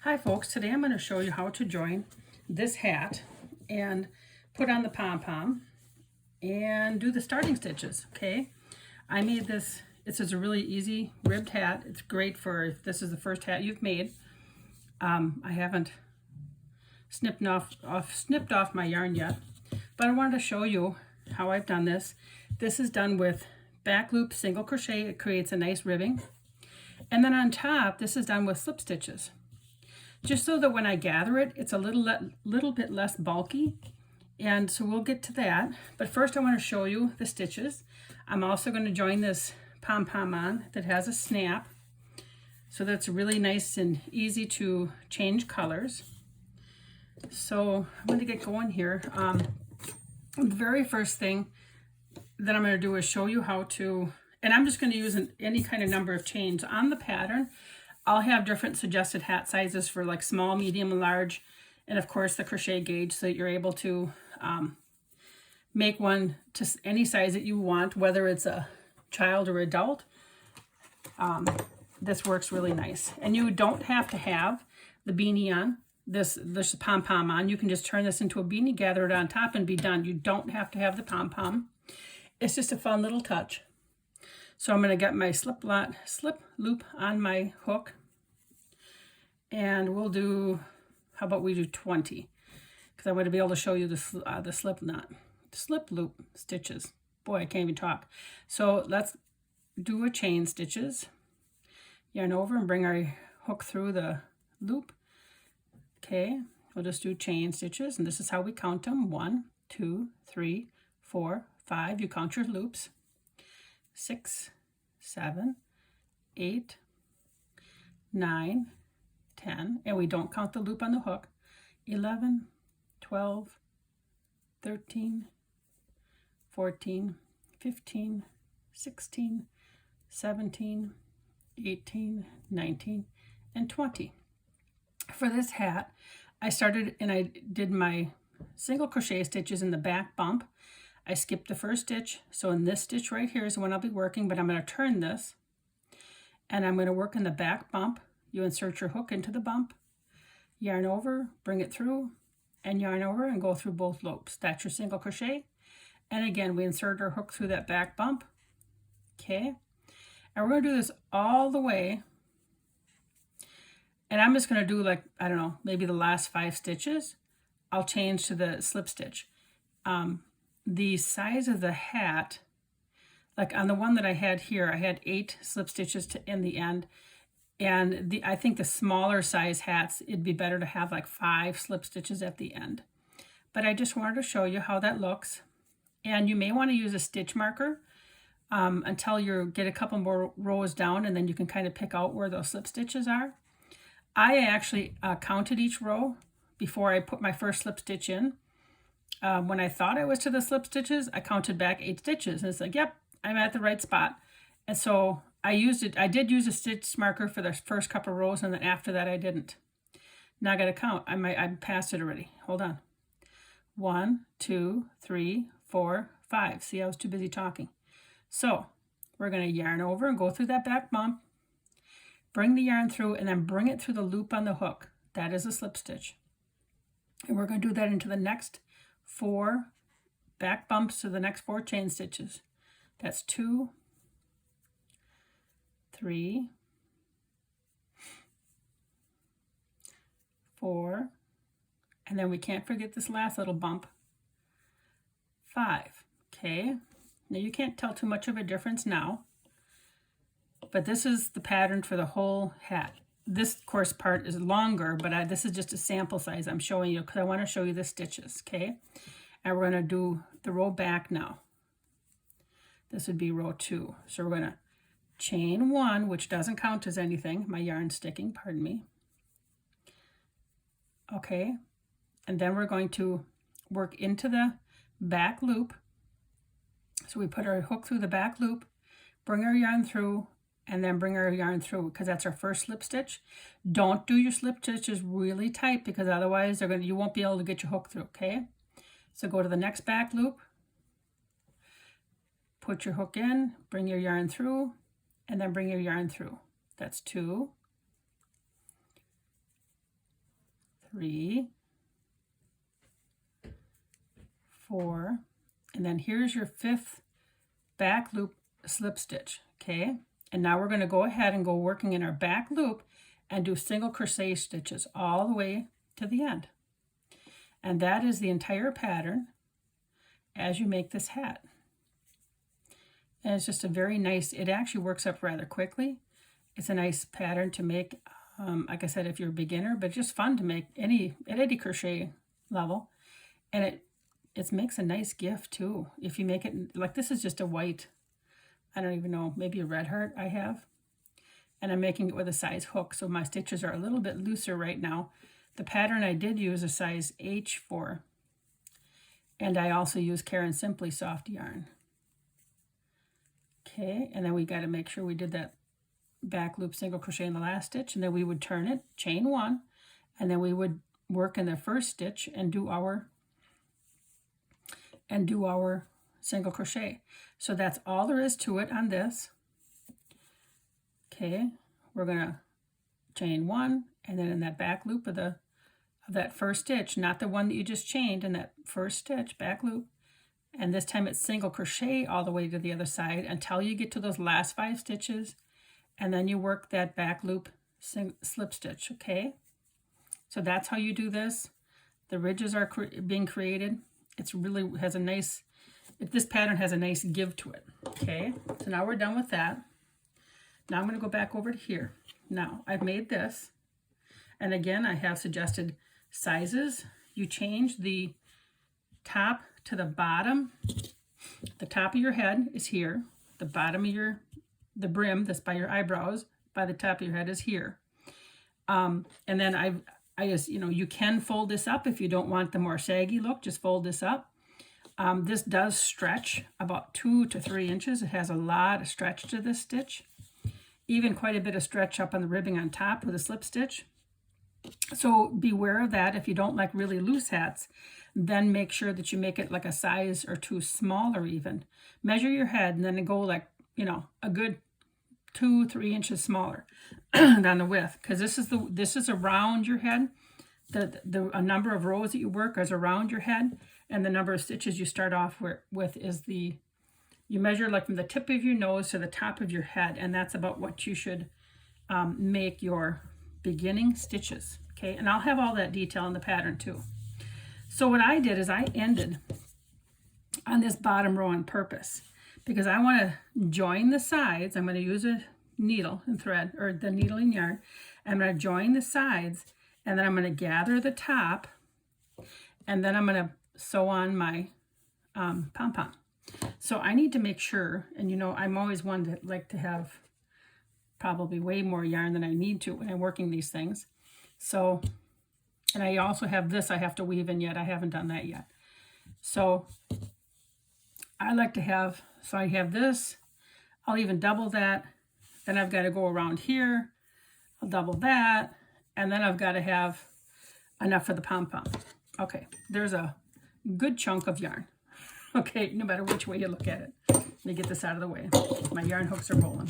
Hi folks, today I'm going to show you how to join this hat and put on the pom-pom and do the starting stitches, okay? I made this, this is a really easy ribbed hat. It's great for if this is the first hat you've made. I haven't snipped off my yarn yet, but I wanted to show you how I've done this. This is done with back loop single crochet. It creates a nice ribbing. And then on top, this is done with slip stitches. Just so that when I gather it, it's a little bit less bulky. And so we'll get to that. But first I want to show you the stitches. I'm also going to join this pom-pom on that has a snap. So that's really nice and easy to change colors. So I'm going to get going here. The very first thing that I'm going to do is show you how to, and I'm just going to use any kind of number of chains on the pattern. I'll have different suggested hat sizes for like small, medium, and large, and of course the crochet gauge so that you're able to make one to any size that you want, whether it's a child or adult. This works really nice. And you don't have to have the beanie on, this pom-pom on. You can just turn this into a beanie, gather it on top, and be done. You don't have to have the pom-pom. It's just a fun little touch. So I'm going to get my slip loop on my hook, and we'll do, how about we do 20? Because I want to be able to show you the slip loop stitches. Boy, I can't even talk. So let's do a chain stitches. Yarn over and bring our hook through the loop. Okay, we'll just do chain stitches, and this is how we count them. 1, 2, 3, 4, 5. You count your loops. 6, 7, 8, 9, 10, and we don't count the loop on the hook. 11, 12, 13, 14, 15, 16, 17, 18, 19, and 20. For this hat, I started and I did my single crochet stitches in the back bump. I skipped the first stitch, so in this stitch right here is the one I'll be working, but I'm going to turn this, and I'm going to work in the back bump. You insert your hook into the bump, yarn over, bring it through, and yarn over and go through both loops. That's your single crochet. And again, we insert our hook through that back bump. Okay, and we're going to do this all the way. And I'm just going to do, like, I don't know, maybe the last 5 stitches. I'll change to the slip stitch. The size of the hat, like on the one that I had here, I had 8 slip stitches in the end. And I think the smaller size hats, it'd be better to have like 5 slip stitches at the end. But I just wanted to show you how that looks. And you may want to use a stitch marker until you get a couple more rows down, and then you can kind of pick out where those slip stitches are. I actually counted each row before I put my first slip stitch in. When I thought I was to the slip stitches, I counted back 8 stitches, and it's like, yep, I'm at the right spot. And so I did use a stitch marker for the first couple of rows, and then after that I didn't. Now I got to count. I passed it already. Hold on. 1, 2, 3, 4, 5. See, I was too busy talking. So we're going to yarn over and go through that back bump, bring the yarn through, and then bring it through the loop on the hook. That is a slip stitch. And we're going to do that into the next 4 back bumps to the next 4 chain stitches. That's 2, 3, 4, and then we can't forget this last little bump, 5. Okay, now you can't tell too much of a difference now, but this is the pattern for the whole hat. This course part is longer, but this is just a sample size I'm showing you because I want to show you the stitches, okay? And we're going to do the row back now. This would be row 2. So we're going to chain 1, which doesn't count as anything. My yarn sticking, pardon me. Okay, and then we're going to work into the back loop. So we put our hook through the back loop, bring our yarn through, and then bring our yarn through because that's our first slip stitch. Don't do your slip stitches really tight because otherwise you won't be able to get your hook through, okay? So go to the next back loop, put your hook in, bring your yarn through, and then bring your yarn through. That's 2, 3, 4, and then here's your 5th back loop slip stitch, okay? And now we're going to go ahead and go working in our back loop and do single crochet stitches all the way to the end. And that is the entire pattern as you make this hat. And it's just a very nice, it actually works up rather quickly. It's a nice pattern to make, like I said, if you're a beginner, but just fun to make at any crochet level. And it makes a nice gift too. If you make it, like this is just a white, I don't even know, maybe a red heart I have. And I'm making it with a size hook, so my stitches are a little bit looser right now. The pattern I did use a size H4. And I also use Karen Simply soft yarn. Okay, and then we got to make sure we did that back loop single crochet in the last stitch, and then we would turn it, chain 1, and then we would work in the first stitch and do our single crochet. So that's all there is to it on this. Okay, we're gonna chain 1, and then in that back loop of that first stitch, not the one that you just chained, in that first stitch, back loop, and this time it's single crochet all the way to the other side until you get to those last 5 stitches, and then you work that back loop slip stitch, okay? So that's how you do this. The ridges are being created. It's really has a nice, this pattern has a nice give to it, okay? So now we're done with that. Now I'm going to go back over to here. Now I've made this, and again I have suggested sizes. You change the top to the bottom. The top of your head is here. The bottom of the brim that's by your eyebrows, by the top of your head is here. And then I just, you can fold this up if you don't want the more saggy look, just fold this up. This does stretch about 2 to 3 inches. It has a lot of stretch to this stitch. Even quite a bit of stretch up on the ribbing on top with a slip stitch. So beware of that. If you don't like really loose hats, then make sure that you make it like a size or 2 smaller even. Measure your head and then go like, a good 2-3 inches smaller than the width, because this is around your head. The number of rows that you work is around your head, and the number of stitches you start off with is you measure like from the tip of your nose to the top of your head, and that's about what you should make your beginning stitches, okay? And I'll have all that detail in the pattern too. So what I did is I ended on this bottom row on purpose because I want to join the sides. I'm going to use a needle and thread, or the needle and yarn. I'm going to join the sides, and then I'm going to gather the top, and then I'm going to sew on my pom-pom. So I need to make sure, and I'm always one that like to have probably way more yarn than I need to when I'm working these things. So, and I also have this I have to weave in yet. I haven't done that yet. So I like to have, so I have this, I'll even double that. Then I've got to go around here, I'll double that, and then I've got to have enough for the pom-pom. Okay, there's a good chunk of yarn. Okay, no matter which way you look at it. Let me get this out of the way. My yarn hooks are rolling.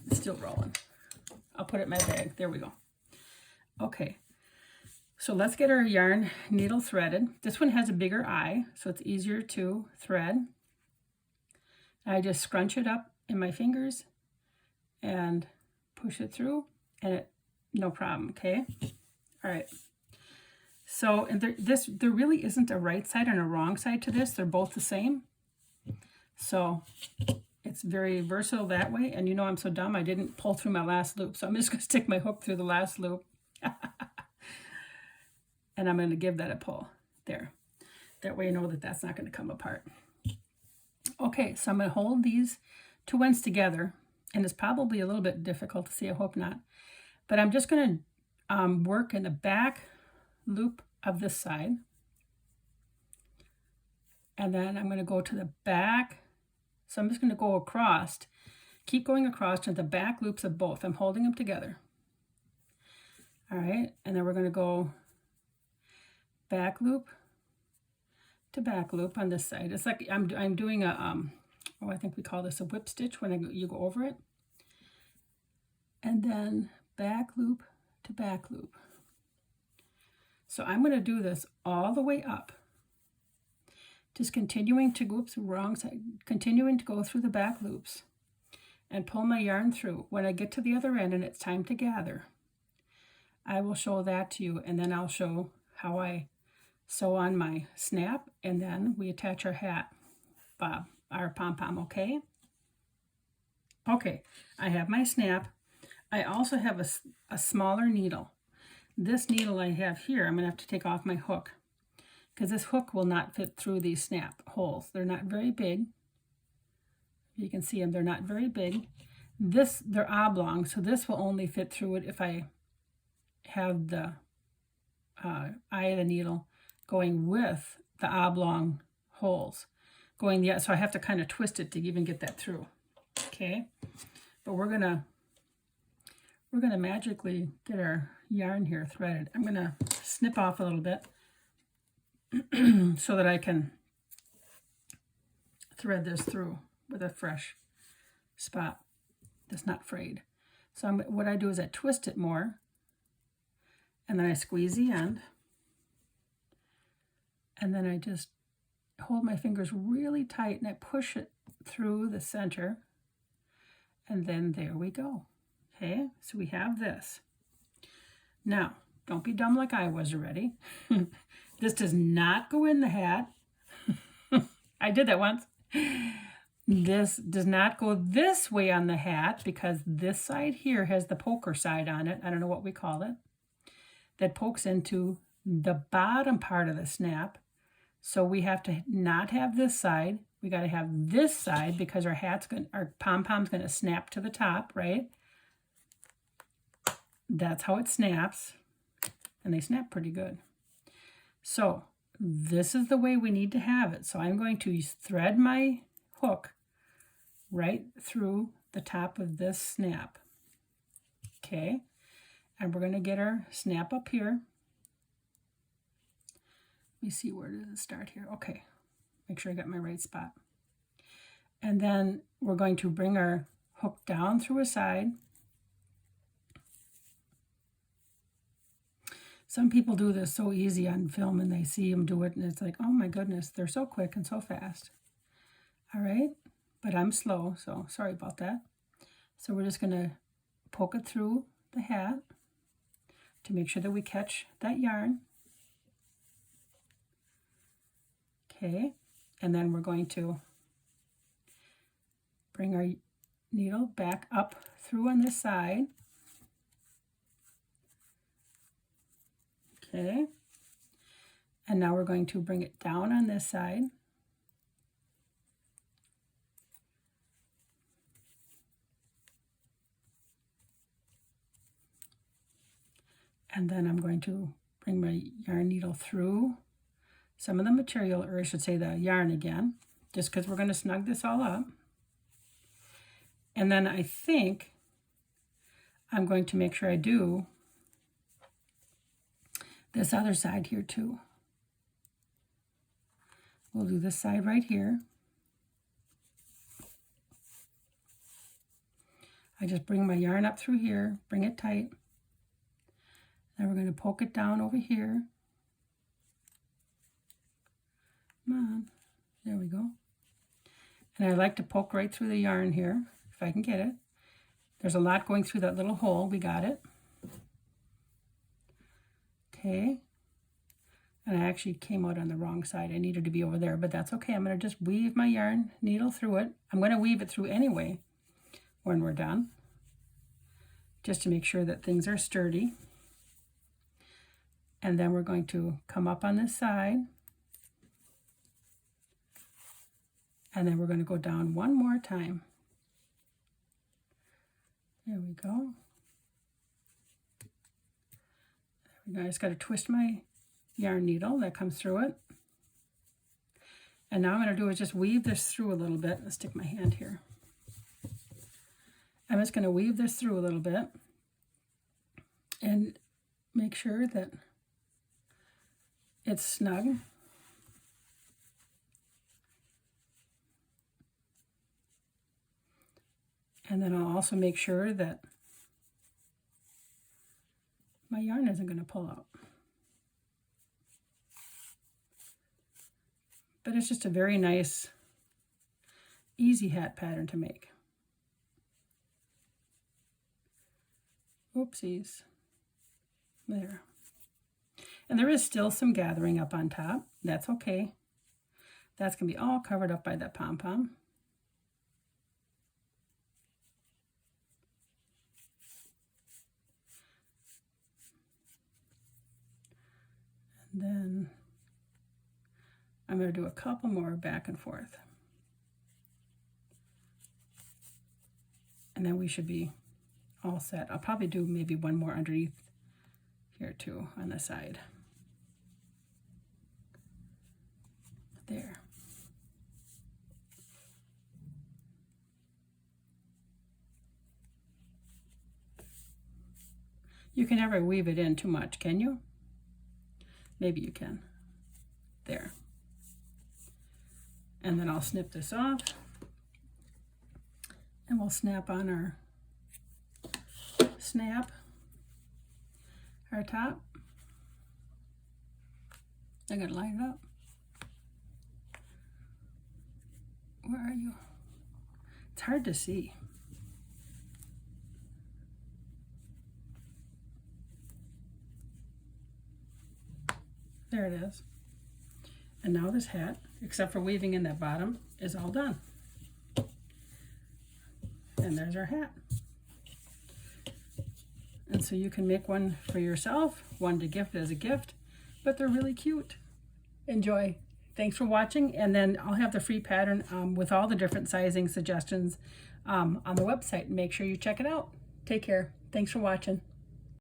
It's still rolling. I'll put it in my bag. There we go. Okay, so let's get our yarn needle threaded. This one has a bigger eye, so it's easier to thread. I just scrunch it up in my fingers and push it through, and no problem, okay? All right. So there really isn't a right side and a wrong side to this. They're both the same. So it's very versatile that way. And I'm so dumb, I didn't pull through my last loop. So I'm just going to stick my hook through the last loop. And I'm going to give that a pull there. That way you know that that's not going to come apart. Okay, so I'm going to hold these 2 ends together. And it's probably a little bit difficult to see, I hope not. But I'm just going to work in the back loop of this side, and then I'm going to go to the back. So I'm just going to go across, keep going across to the back loops of both. I'm holding them together. All right, and then we're going to go back loop to back loop on this side. It's like I'm doing a I think we call this a whip stitch when you go over it, and then back loop to back loop. So I'm going to do this all the way up. Just continuing to go, oops, wrong side, continuing to go through the back loops and pull my yarn through. When I get to the other end and it's time to gather, I will show that to you, and then I'll show how I sew on my snap, and then we attach our hat, bob, our pom-pom, okay? Okay, I have my snap. I also have a smaller needle. This needle I have here, I'm going to have to take off my hook, because this hook will not fit through these snap holes. They're not very big. You can see them, they're not very big. They're oblong, so this will only fit through it if I have the eye of the needle going with the oblong holes. So I have to kind of twist it to even get that through. Okay, but we're gonna magically get our yarn here threaded. I'm gonna snip off a little bit so that I can thread this through with a fresh spot that's not frayed. So what I do is I twist it more, and then I squeeze the end, and then I just hold my fingers really tight and I push it through the center, and then there we go. Okay, so we have this. Now, don't be dumb like I was already. This does not go in the hat. I did that once. This does not go this way on the hat because this side here has the poker side on it. I don't know what we call it. That pokes into the bottom part of the snap. So we have to not have this side. We got to have this side because our pom-pom's going to snap to the top, right? That's how it snaps. And they snap pretty good. So this is the way we need to have it. So I'm going to thread my hook right through the top of this snap. Okay. And we're going to get our snap up here. Let me see, where does it start here? Okay, make sure I got my right spot. And then we're going to bring our hook down through a side. Some people do this so easy on film and they see them do it and it's like, oh my goodness, they're so quick and so fast. All right, but I'm slow, so sorry about that. So we're just going to poke it through the hat to make sure that we catch that yarn. Okay, and then we're going to bring our needle back up through on this side. Okay, and now we're going to bring it down on this side. And then I'm going to bring my yarn needle through some of the material, or I should say the yarn again, just because we're going to snug this all up. And then I think I'm going to make sure I do this other side here too. We'll do this side right here. I just bring my yarn up through here, bring it tight. Then we're going to poke it down over here. Come on, there we go. And I like to poke right through the yarn here, if I can get it. There's a lot going through that little hole, we got it. Okay, and I actually came out on the wrong side. I needed to be over there, but that's okay. I'm going to just weave my yarn needle through it. I'm going to weave it through anyway when we're done, just to make sure that things are sturdy. And then we're going to come up on this side. And then we're going to go down one more time. There we go. There we go. I just got to twist my yarn needle that comes through it. And now I'm going to do is just weave this through a little bit. Let's stick my hand here. I'm just going to weave this through a little bit and make sure that it's snug. And then I'll also make sure that my yarn isn't going to pull out. But it's just a very nice, easy hat pattern to make. Oopsies. There. And there is still some gathering up on top. That's okay. That's going to be all covered up by that pom-pom. And then I'm going to do a couple more back and forth. And then we should be all set. I'll probably do maybe one more underneath here too on the side. There. You can never weave it in too much, can you? Maybe you can. There. And then I'll snip this off. And we'll snap on our top. I'm going to line it up. Where are you? It's hard to see. There it is. And now this hat, except for weaving in that bottom, is all done. And there's our hat. And so you can make one for yourself, one to gift as a gift, but they're really cute. Enjoy. Thanks for watching, and then I'll have the free pattern with all the different sizing suggestions on the website. Make sure you check it out. Take care. Thanks for watching.